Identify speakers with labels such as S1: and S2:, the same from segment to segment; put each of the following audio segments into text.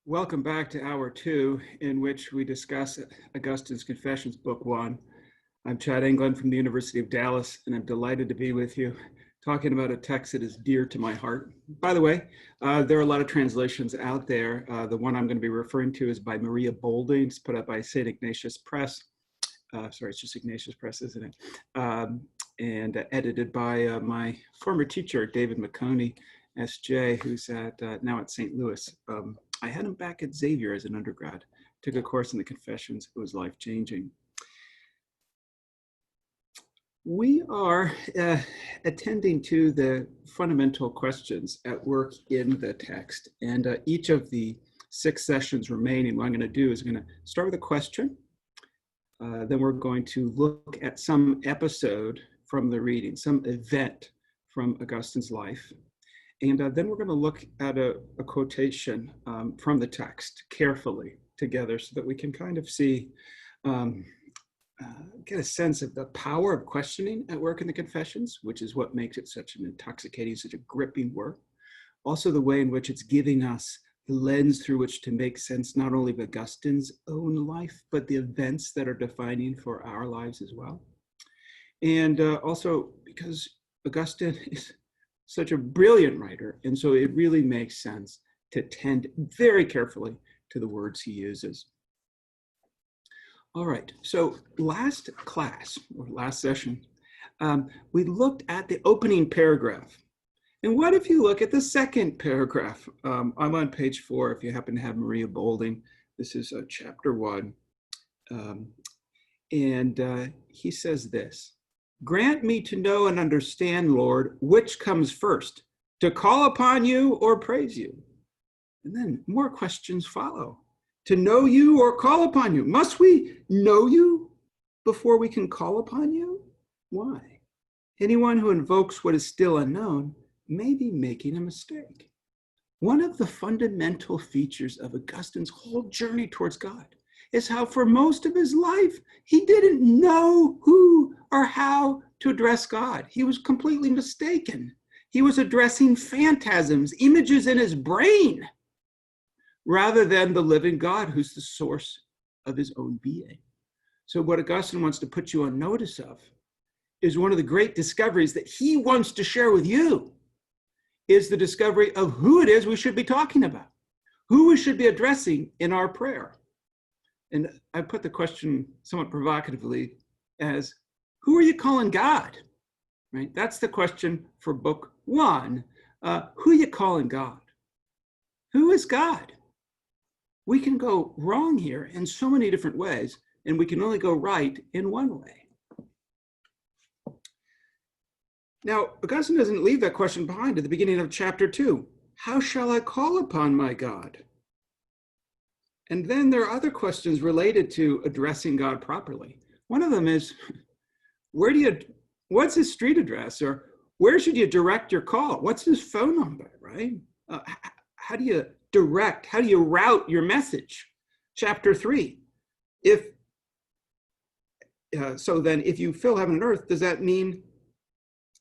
S1: Welcome back to Hour 2, in which we discuss Augustine's Confessions, Book 1. I'm Chad England from the University of Dallas, and I'm delighted to be with you, talking about a text that is dear to my heart. By the way, there are a lot of translations out there. The one I'm going to be referring to is by Maria Bolding. It's put up by St. Ignatius Press. Sorry, it's just Ignatius Press, isn't it? And edited by my former teacher, David McConey, SJ, who's now at St. Louis. I had him back at Xavier as an undergrad, took a course in the Confessions. It was life-changing. We are attending to the fundamental questions at work in the text. And each of the 6 sessions remaining, what I'm going to do is I'm going to start with a question. Then we're going to look at some episode from the reading, some event from Augustine's life. And then we're going to look at a quotation from the text carefully together so that we can kind of see, get a sense of the power of questioning at work in the Confessions, which is what makes it such an intoxicating, such a gripping work. Also the way in which it's giving us the lens through which to make sense not only of Augustine's own life, but the events that are defining for our lives as well. And also because Augustine is such a brilliant writer, and so it really makes sense to tend very carefully to the words he uses. All right, so last class, or last session, we looked at the opening paragraph. And what if you look at the second paragraph? I'm on page 4, if you happen to have Maria Bolding. This is chapter 1. And he says this: "Grant me to know and understand, Lord, which comes first, to call upon you or praise you?" And then more questions follow. To know you or call upon you? Must we know you before we can call upon you? Why? Anyone who invokes what is still unknown may be making a mistake. One of the fundamental features of Augustine's whole journey towards God is how for most of his life, he didn't know who or how to address God. He was completely mistaken. He was addressing phantasms, images in his brain, rather than the living God who's the source of his own being. So what Augustine wants to put you on notice of is one of the great discoveries that he wants to share with you is the discovery of who it is we should be talking about, who we should be addressing in our prayer. And I put the question somewhat provocatively as, who are you calling God? Right? That's the question for book 1. Who are you calling God? Who is God? We can go wrong here in so many different ways, and we can only go right in one way. Now, Augustine doesn't leave that question behind at the beginning of chapter 2. How shall I call upon my God? And then there are other questions related to addressing God properly. One of them is, what's his street address? Or where should you direct your call? What's his phone number, right? How do you route your message? Chapter 3, so then if you fill heaven and earth, does that mean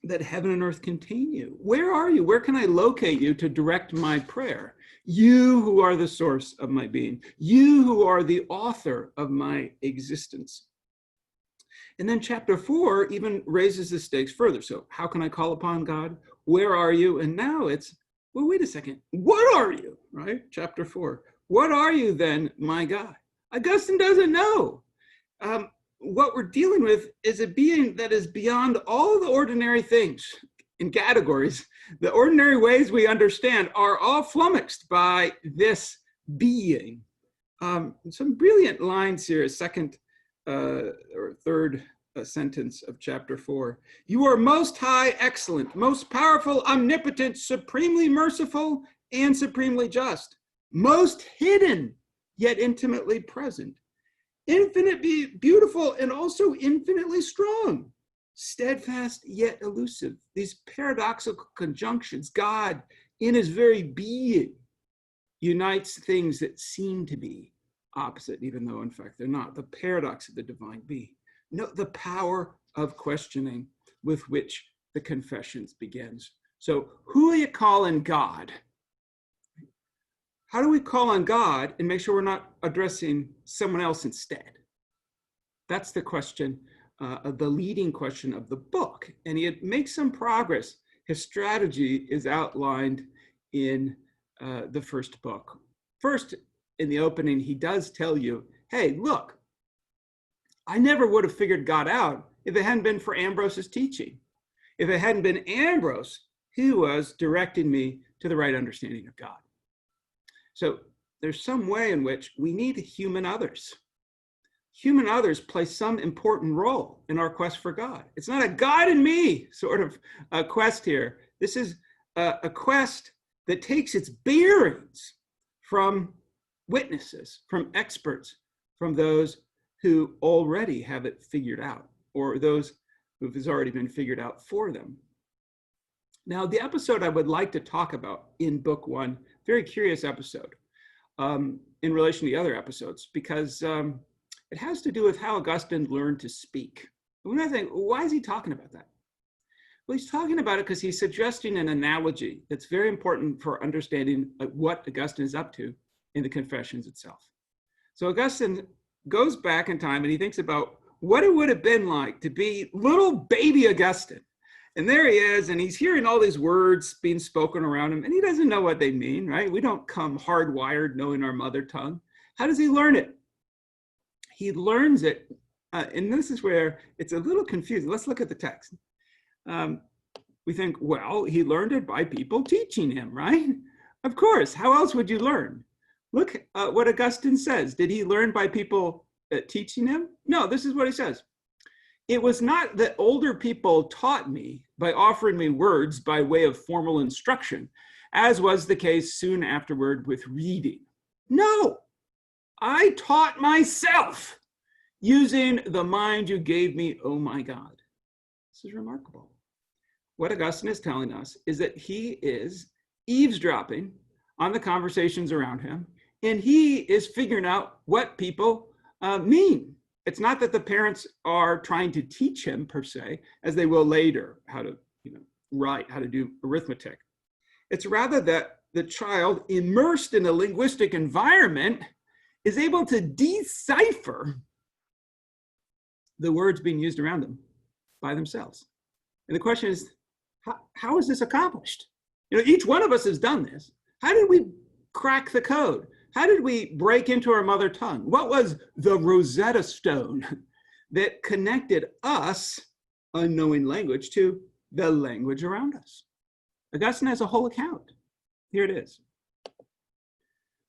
S1: that heaven and earth contain you? Where are you? Where can I locate you to direct my prayer? You who are the source of my being, you who are the author of my existence. And then chapter 4 even raises the stakes further. So how can I call upon God? Where are you? And now it's, well, wait a second. What are you, right? Chapter 4. What are you then, my God? Augustine doesn't know. What we're dealing with is a being that is beyond all the ordinary things and categories. The ordinary ways we understand are all flummoxed by this being. Some brilliant lines here, second or third sentence of chapter 4. You are most high, excellent, most powerful, omnipotent, supremely merciful, and supremely just, most hidden, yet intimately present, infinitely beautiful, and also infinitely strong, steadfast, yet elusive. These paradoxical conjunctions, God in his very being unites things that seem to be opposite, even though in fact they're not. The paradox of the divine being. Note the power of questioning with which the Confessions begins. So who are you calling God? how do we call on God and make sure we're not addressing someone else instead? That's the question, the leading question of the book. And he makes some progress. His strategy is outlined in the first book. First, in the opening, he does tell you, hey, look, I never would have figured God out if it hadn't been for Ambrose's teaching. If it hadn't been Ambrose, he was directing me to the right understanding of God. So there's some way in which we need human others. Human others play some important role in our quest for God. It's not a God and me sort of a quest here. This is a quest that takes its bearings from witnesses, from experts, from those who already have it figured out, or those who has already been figured out for them. Now, the episode I would like to talk about in book one, very curious episode in relation to the other episodes, because it has to do with how Augustine learned to speak. And we might think, why is he talking about that? Well, he's talking about it because he's suggesting an analogy that's very important for understanding what Augustine is up to in the Confessions itself. So Augustine goes back in time and he thinks about what it would have been like to be little baby Augustine. And there he is, and he's hearing all these words being spoken around him, and he doesn't know what they mean, right? We don't come hardwired knowing our mother tongue. How does he learn it? He learns it, and this is where it's a little confusing. Let's look at the text. We think, well, he learned it by people teaching him, right? Of course, how else would you learn? Look what Augustine says. Did he learn by people teaching him? No, this is what he says. It was not that older people taught me by offering me words by way of formal instruction, as was the case soon afterward with reading. No, I taught myself using the mind you gave me, oh my God. This is remarkable. What Augustine is telling us is that he is eavesdropping on the conversations around him, and he is figuring out what people mean. It's not that the parents are trying to teach him per se, as they will later, how to write, how to do arithmetic. It's rather that the child, immersed in a linguistic environment, is able to decipher the words being used around them by themselves. And the question is, how is this accomplished? Each one of us has done this. How did we crack the code? How did we break into our mother tongue? What was the Rosetta Stone that connected us, unknowing language, to the language around us? Augustine has a whole account. Here it is.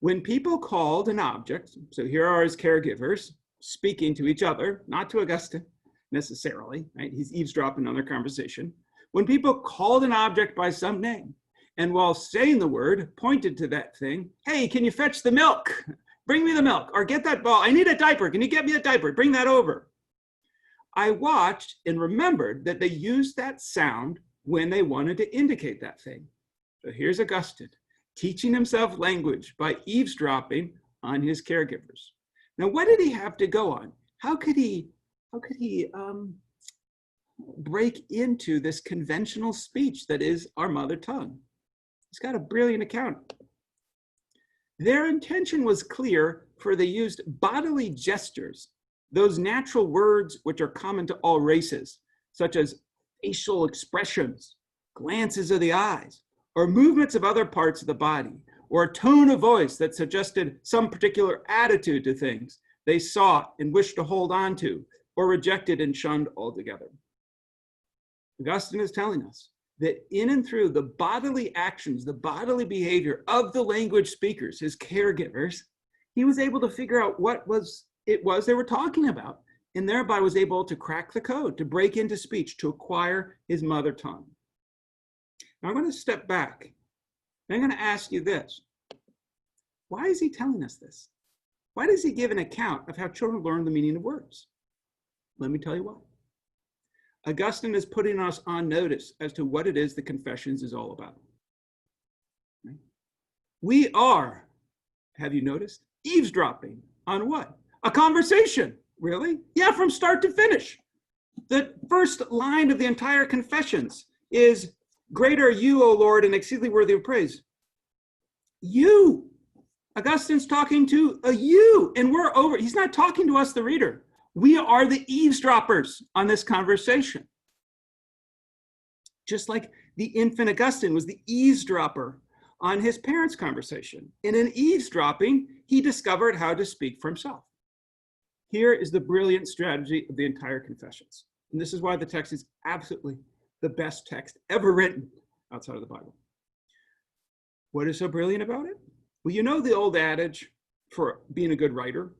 S1: When people called an object, so here are his caregivers speaking to each other, not to Augustine necessarily, right? He's eavesdropping on their conversation. When people called an object by some name, and while saying the word, pointed to that thing, hey, can you fetch the milk? Bring me the milk, or get that ball. I need a diaper. Can you get me a diaper? Bring that over. I watched and remembered that they used that sound when they wanted to indicate that thing. So here's Augustine, teaching himself language by eavesdropping on his caregivers. Now, what did he have to go on? How could he break into this conventional speech that is our mother tongue? He's got a brilliant account. Their intention was clear, for they used bodily gestures, those natural words which are common to all races, such as facial expressions, glances of the eyes, or movements of other parts of the body, or a tone of voice that suggested some particular attitude to things they sought and wished to hold on to, or rejected and shunned altogether. Augustine is telling us that in and through the bodily actions, the bodily behavior of the language speakers, his caregivers, he was able to figure out what it was they were talking about, and thereby was able to crack the code, to break into speech, to acquire his mother tongue. Now I'm going to step back, and I'm going to ask you this. Why is he telling us this? Why does he give an account of how children learn the meaning of words? Let me tell you why. Augustine is putting us on notice as to what it is the Confessions is all about. We are, have you noticed, eavesdropping on what? A conversation, really? Yeah, from start to finish. The first line of the entire Confessions is, great are you, O Lord, and exceedingly worthy of praise. You Augustine's talking to a you, and we're over. He's not talking to us, the reader. We are the eavesdroppers on this conversation. Just like the infant Augustine was the eavesdropper on his parents' conversation. In an eavesdropping, he discovered how to speak for himself. Here is the brilliant strategy of the entire Confessions. And this is why the text is absolutely the best text ever written outside of the Bible. What is so brilliant about it? Well, you know the old adage for being a good writer,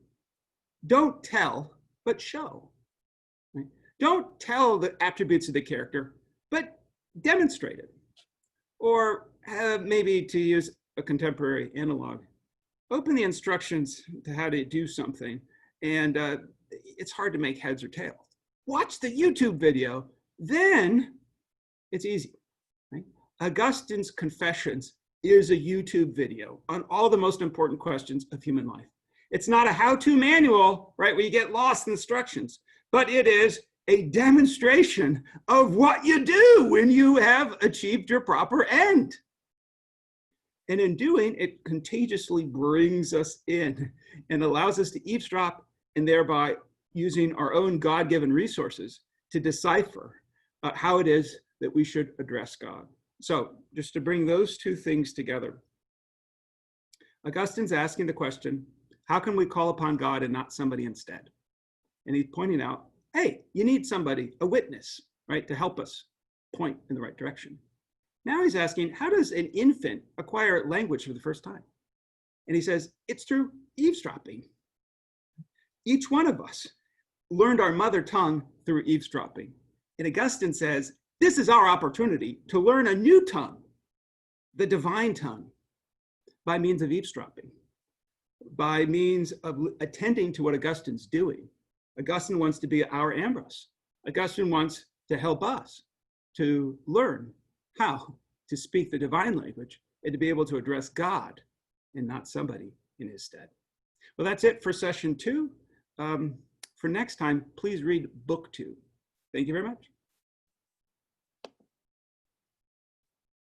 S1: don't tell, but show. Right? Don't tell the attributes of the character, but demonstrate it. Or maybe to use a contemporary analog, open the instructions to how to do something, and it's hard to make heads or tails. Watch the YouTube video, then it's easy. Right? Augustine's Confessions is a YouTube video on all the most important questions of human life. It's not a how-to manual, right, where you get lost in instructions, but it is a demonstration of what you do when you have achieved your proper end. And in doing, it contagiously brings us in and allows us to eavesdrop, and thereby using our own God-given resources to decipher how it is that we should address God. So just to bring those two things together, Augustine's asking the question, how can we call upon God and not somebody instead? And he's pointing out, hey, you need somebody, a witness, right, to help us point in the right direction. Now he's asking, how does an infant acquire language for the first time? And he says, it's through eavesdropping. Each one of us learned our mother tongue through eavesdropping. And Augustine says, this is our opportunity to learn a new tongue, the divine tongue, by means of eavesdropping, by means of attending to what Augustine's doing. Augustine wants to be our Ambrose. Augustine wants to help us to learn how to speak the divine language and to be able to address God and not somebody in his stead. Well, that's it for session 2. For next time, please read book 2. Thank you very much.